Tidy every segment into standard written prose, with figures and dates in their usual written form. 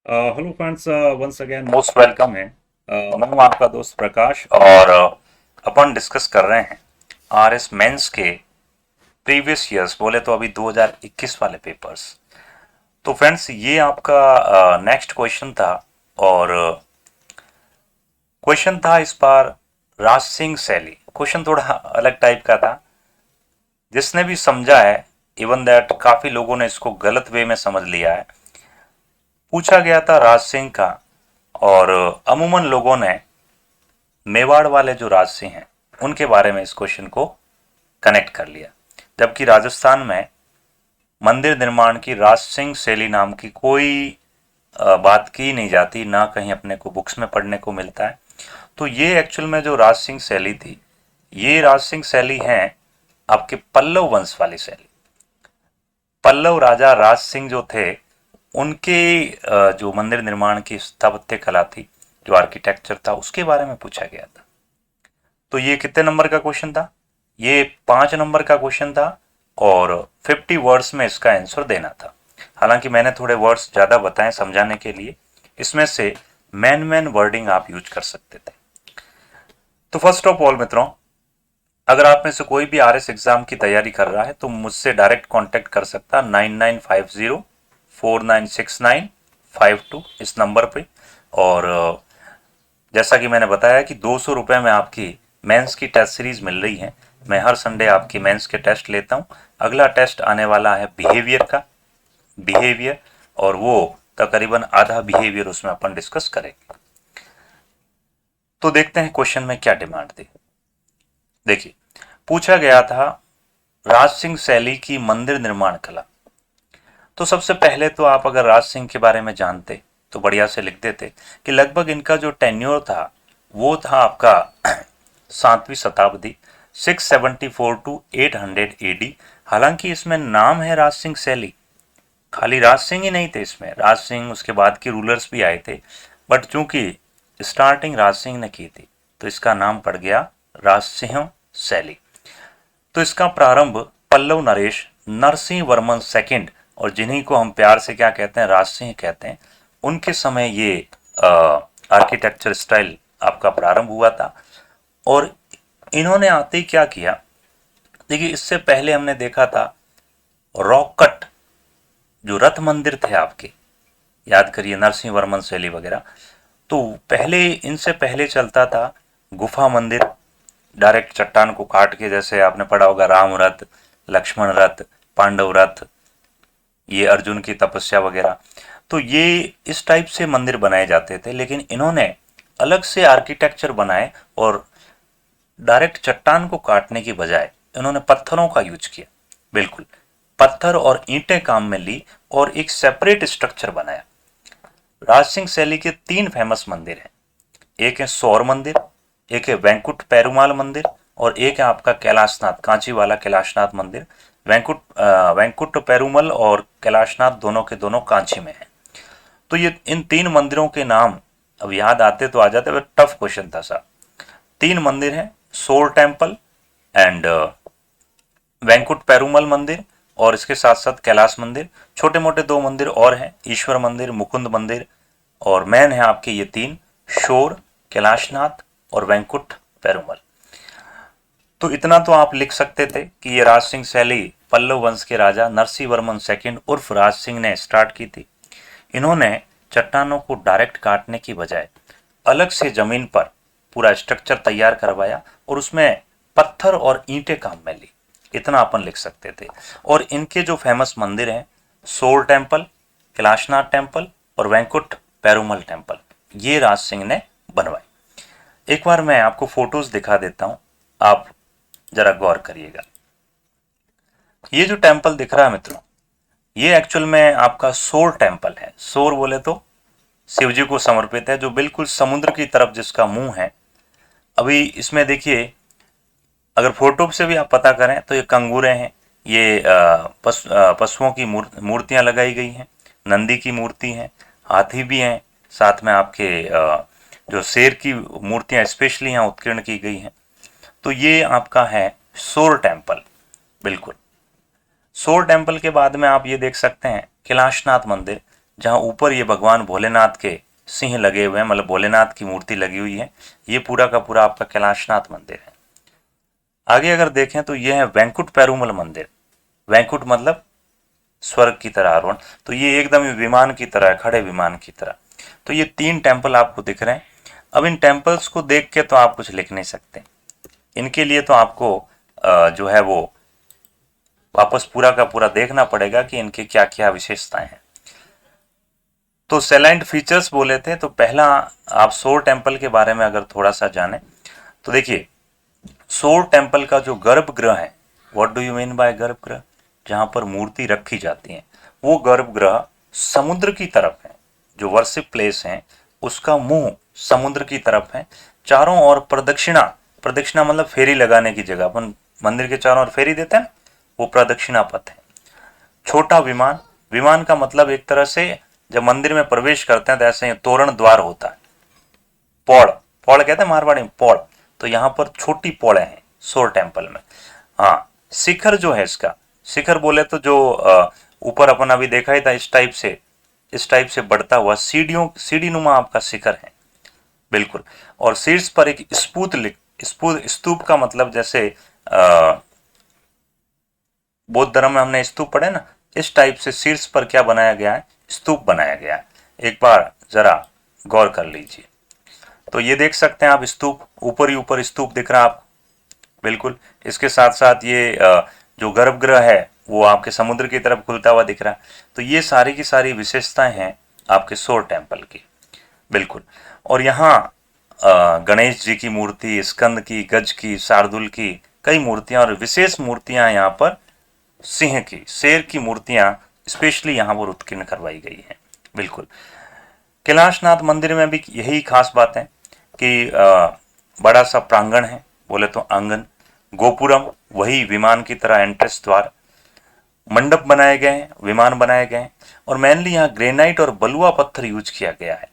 Hello friends, once again most welcome है। मैं हूं आपका दोस्त प्रकाश और अपन डिस्कस कर रहे हैं आरएस मेंस के प्रीवियस ईयर्स, बोले तो अभी 2021 वाले पेपर्स। तो फ्रेंड्स, ये आपका नेक्स्ट क्वेश्चन था और क्वेश्चन था इस बार राज सिंह सैली। क्वेश्चन थोड़ा अलग टाइप का था। जिसने भी समझा है, इवन दैट काफी लोगों ने इसको गलत वे में समझ लिया है। पूछा गया था राज सिंह का और अमूमन लोगों ने मेवाड़ वाले जो राज सिंह हैं उनके बारे में इस क्वेश्चन को कनेक्ट कर लिया। जबकि राजस्थान में मंदिर निर्माण की राज सिंह शैली नाम की कोई बात की नहीं जाती, ना कहीं अपने को बुक्स में पढ़ने को मिलता है। तो ये एक्चुअल में जो राज सिंह शैली थी, ये राज सिंह शैली है आपके पल्लव वंश वाली शैली। पल्लव राजा राज सिंह जो थे, उनके जो मंदिर निर्माण की स्थापत्य कला थी, जो आर्किटेक्चर था, उसके बारे में पूछा गया था। तो ये कितने नंबर का क्वेश्चन था? ये 5 नंबर का क्वेश्चन था और 50 वर्ड्स में इसका आंसर देना था। हालांकि मैंने थोड़े वर्ड्स ज़्यादा बताए समझाने के लिए। इसमें से मैन मैन वर्डिंग आप यूज कर सकते थे। तो फर्स्ट ऑफ ऑल मित्रों, अगर आप में से कोई भी आरएस एग्जाम की तैयारी कर रहा है तो मुझसे डायरेक्ट कांटेक्ट कर सकता है 9950496952 इस नंबर पे। और जैसा कि मैंने बताया कि 200 रुपये में आपकी मेंस की टेस्ट सीरीज मिल रही है। मैं हर संडे आपकी मेंस के टेस्ट लेता हूँ। अगला टेस्ट आने वाला है बिहेवियर का, बिहेवियर, और वो तकरीबन आधा बिहेवियर उसमें अपन डिस्कस करेंगे। तो देखते हैं क्वेश्चन में क्या डिमांड थी। देखिए, पूछा गया था राज सिंह शैली की मंदिर निर्माण कला। तो सबसे पहले तो आप अगर राज सिंह के बारे में जानते तो बढ़िया से लिख देते कि लगभग इनका जो टेन्योर था वो था आपका 7वीं शताब्दी, 674 टू 800 एडी। हालांकि इसमें नाम है राज सिंह सैली, खाली राज सिंह ही नहीं थे इसमें, राज सिंह उसके बाद के रूलर्स भी आए थे। बट चूंकि स्टार्टिंग राज सिंह ने की थी तो इसका नाम पड़ गया राज सिंह सैली। तो इसका प्रारंभ पल्लव नरेश नरसिंह वर्मन सेकंड, और जिन्हीं को हम प्यार से क्या कहते हैं, राज सिंह कहते हैं, उनके समय ये आर्किटेक्चर स्टाइल आपका प्रारंभ हुआ था। और इन्होंने आते ही क्या किया, देखिए इससे पहले हमने देखा था रॉक कट जो रथ मंदिर थे आपके, याद करिए नरसिंह वर्मन शैली वगैरह। तो पहले इनसे पहले चलता था गुफा मंदिर, डायरेक्ट चट्टान को काट के, जैसे आपने पढ़ा होगा राम रथ, लक्ष्मण रथ, पांडव रथ, ये अर्जुन की तपस्या वगैरह। तो ये इस टाइप से मंदिर बनाए जाते थे, लेकिन इन्होंने अलग से आर्किटेक्चर बनाए और डायरेक्ट चट्टान को काटने की बजाय इन्होंने पत्थरों का यूज किया। बिल्कुल पत्थर और ईंटें काम में ली और एक सेपरेट स्ट्रक्चर बनाया। राज सिंह शैली के 3 फेमस मंदिर हैं। एक है सौर मंदिर, एक है वेंकुट पेरुमाल मंदिर, और एक है आपका कैलाशनाथ, कांची वाला कैलाशनाथ मंदिर। वेंकुट पेरुमल और कैलाशनाथ दोनों के दोनों कांची में हैं। तो ये इन 3 मंदिरों के नाम अब याद आते तो आ जाते, बट टफ क्वेश्चन था सर। 3 मंदिर हैं, सोर टेम्पल एंड वेंकुट पेरुमल मंदिर, और इसके साथ साथ कैलाश मंदिर। छोटे मोटे 2 मंदिर और हैं, ईश्वर मंदिर, मुकुंद मंदिर, और मेन है आपके ये 3, शोर, कैलाशनाथ और वेंकुट पेरुमल। तो इतना तो आप लिख सकते थे कि ये राज सिंह शैली पल्लव वंश के राजा नरसिंह वर्मन सेकंड उर्फ राज सिंह ने स्टार्ट की थी। इन्होंने चट्टानों को डायरेक्ट काटने की बजाय अलग से जमीन पर पूरा स्ट्रक्चर तैयार करवाया और उसमें पत्थर और ईंटें काम में ली। इतना अपन लिख सकते थे। और इनके जो फेमस मंदिर हैं, सोल टेम्पल, कैलाशनाथ टेम्पल और वेंकुट पेरुमल टेम्पल, ये राज सिंह ने बनवाए। एक बार मैं आपको फोटोज दिखा देता हूं, आप जरा गौर करिएगा। ये जो टेम्पल दिख रहा है मित्रों, ये एक्चुअल में आपका सोर टेम्पल है। सोर बोले तो शिव जी को समर्पित है, जो बिल्कुल समुद्र की तरफ जिसका मुंह है। अभी इसमें देखिए, अगर फोटो से भी आप पता करें तो ये कंगूरे हैं, ये पशुओं की मूर्तियां लगाई गई हैं, नंदी की मूर्ति है, हाथी भी हैं, साथ में आपके जो शेर की मूर्तियां स्पेशली यहाँ उत्कीर्ण की गई हैं। तो ये आपका है सोर टेम्पल। बिल्कुल सोर टेम्पल के बाद में आप ये देख सकते हैं कैलाशनाथ मंदिर। जहाँ ऊपर ये भगवान भोलेनाथ के सिंह लगे हुए हैं, मतलब भोलेनाथ की मूर्ति लगी हुई है। ये पूरा का पूरा आपका कैलाशनाथ मंदिर है। आगे अगर देखें तो ये है वेंकुट पेरुमल मंदिर। वेंकुट मतलब स्वर्ग की तरह आरोहण, तो ये एकदम विमान की तरह है, खड़े विमान की तरह। तो ये 3 टेम्पल आपको दिख रहे हैं। अब इन टेम्पल्स को देख के तो आप कुछ लिख नहीं सकते, इनके लिए तो आपको जो है वो वापस पूरा का पूरा देखना पड़ेगा कि इनके क्या क्या विशेषताएं हैं। तो सैलाइंट फीचर्स बोले थे, तो पहला आप सोर टेम्पल के बारे में अगर थोड़ा सा जाने तो देखिए, सोर टेम्पल का जो गर्भगृह है, what do you mean by गर्भगृह, जहां पर मूर्ति रखी जाती है, वो गर्भगृह समुद्र की तरफ है। जो वर्शिप प्लेस है उसका मुंह समुद्र की तरफ है। चारों ओर प्रदक्षिणा, प्रदक्षिणा मतलब फेरी लगाने की जगह, अपन मंदिर के चारों ओर फेरी देते हैं, वो प्रदक्षिणा पथ है। छोटा विमान, विमान का मतलब एक तरह से जब मंदिर में प्रवेश करते हैं तो ऐसे तोरण द्वार होता है, पौड़, पौड़ कहते हैं मारवाड़ी में, पौड़। तो यहाँ पर छोटी पौड़े हैं सोर टेम्पल में। हाँ, शिखर जो है इसका, शिखर बोले तो जो ऊपर अपन अभी देखा ही था, इस टाइप से बढ़ता हुआ सीढ़ियों, सीढ़ी नुमा आपका शिखर है, बिल्कुल। और शीर्ष पर एक स्पूत, स्तूप का मतलब जैसे बौद्ध धर्म में हमने स्तूप पढ़े ना, इस टाइप से शीर्ष पर क्या बनाया गया है, स्तूप बनाया गया है। एक बार जरा गौर कर लीजिए। तो ये देख सकते हैं आप स्तूप, ऊपर ही ऊपर स्तूप दिख रहा है आप, बिल्कुल। इसके साथ साथ ये जो गर्भगृह है वो आपके समुद्र की तरफ खुलता हुआ दिख रहा है। तो ये सारी की सारी विशेषताएं हैं आपके सोर टेम्पल की, बिल्कुल। और यहाँ गणेश जी की मूर्ति, स्कंद की, गज की, शार्दुल की कई मूर्तियां और विशेष मूर्तियां यहाँ पर सिंह की, शेर की मूर्तियां स्पेशली यहाँ पर उत्कीर्ण करवाई गई हैं, बिल्कुल। कैलाशनाथ मंदिर में भी यही खास बात है कि बड़ा सा प्रांगण है, बोले तो आंगन, गोपुरम वही विमान की तरह एंट्रेंस द्वार, मंडप बनाए गए हैं, विमान बनाए गए हैं, और मेनली यहाँ ग्रेनाइट और बलुआ पत्थर यूज किया गया है।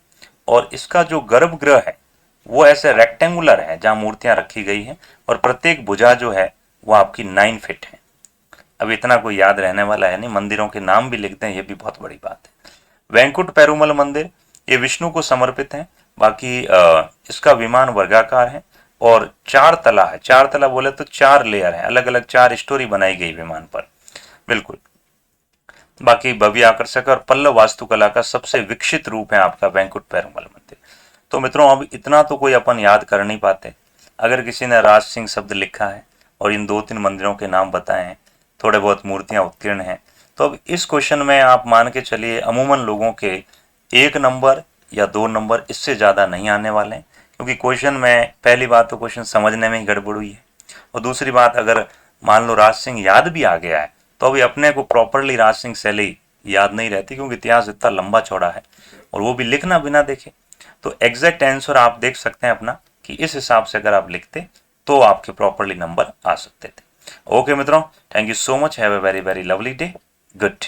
और इसका जो गर्भगृह है वो ऐसे रेक्टेंगुलर है जहाँ मूर्तियां रखी गई हैं, और प्रत्येक भुजा जो है वो आपकी 9 फीट है। अब इतना कोई याद रहने वाला है नहीं, मंदिरों के नाम भी लिखते हैं, ये भी बहुत बड़ी बात है। वेंकुट पेरुमल मंदिर ये विष्णु को समर्पित है। बाकी इसका विमान वर्गाकार है और 4 तला है। 4 तला बोले तो 4 लेयर है, अलग अलग 4 स्टोरी बनाई गई विमान पर, बिल्कुल। बाकी भव्य आकर्षक और पल्लव वास्तुकला का सबसे विकसित रूप है आपका वेंकुट पेरुमल मंदिर। तो मित्रों, अब इतना तो कोई अपन याद कर नहीं पाते। अगर किसी ने राज सिंह शब्द लिखा है और इन 2-3 मंदिरों के नाम बताए हैं, थोड़े बहुत मूर्तियां उत्कीर्ण हैं, तो अब इस क्वेश्चन में आप मान के चलिए अमूमन लोगों के 1 नंबर या 2 नंबर, इससे ज़्यादा नहीं आने वाले हैं। क्योंकि क्वेश्चन में पहली बात तो क्वेश्चन समझने में ही गड़बड़ हुई है, और दूसरी बात अगर मान लो राज सिंह याद भी आ गया है तो अभी अपने को प्रॉपरली राज सिंह शैली याद नहीं रहती, क्योंकि इतिहास इतना लंबा चौड़ा है और वो भी लिखना बिना देखे। तो एग्जैक्ट आंसर आप देख सकते हैं अपना कि इस हिसाब से अगर आप लिखते तो आपके प्रॉपरली नंबर आ सकते थे। ओके मित्रों, thank you so much, have a very very lovely day, good.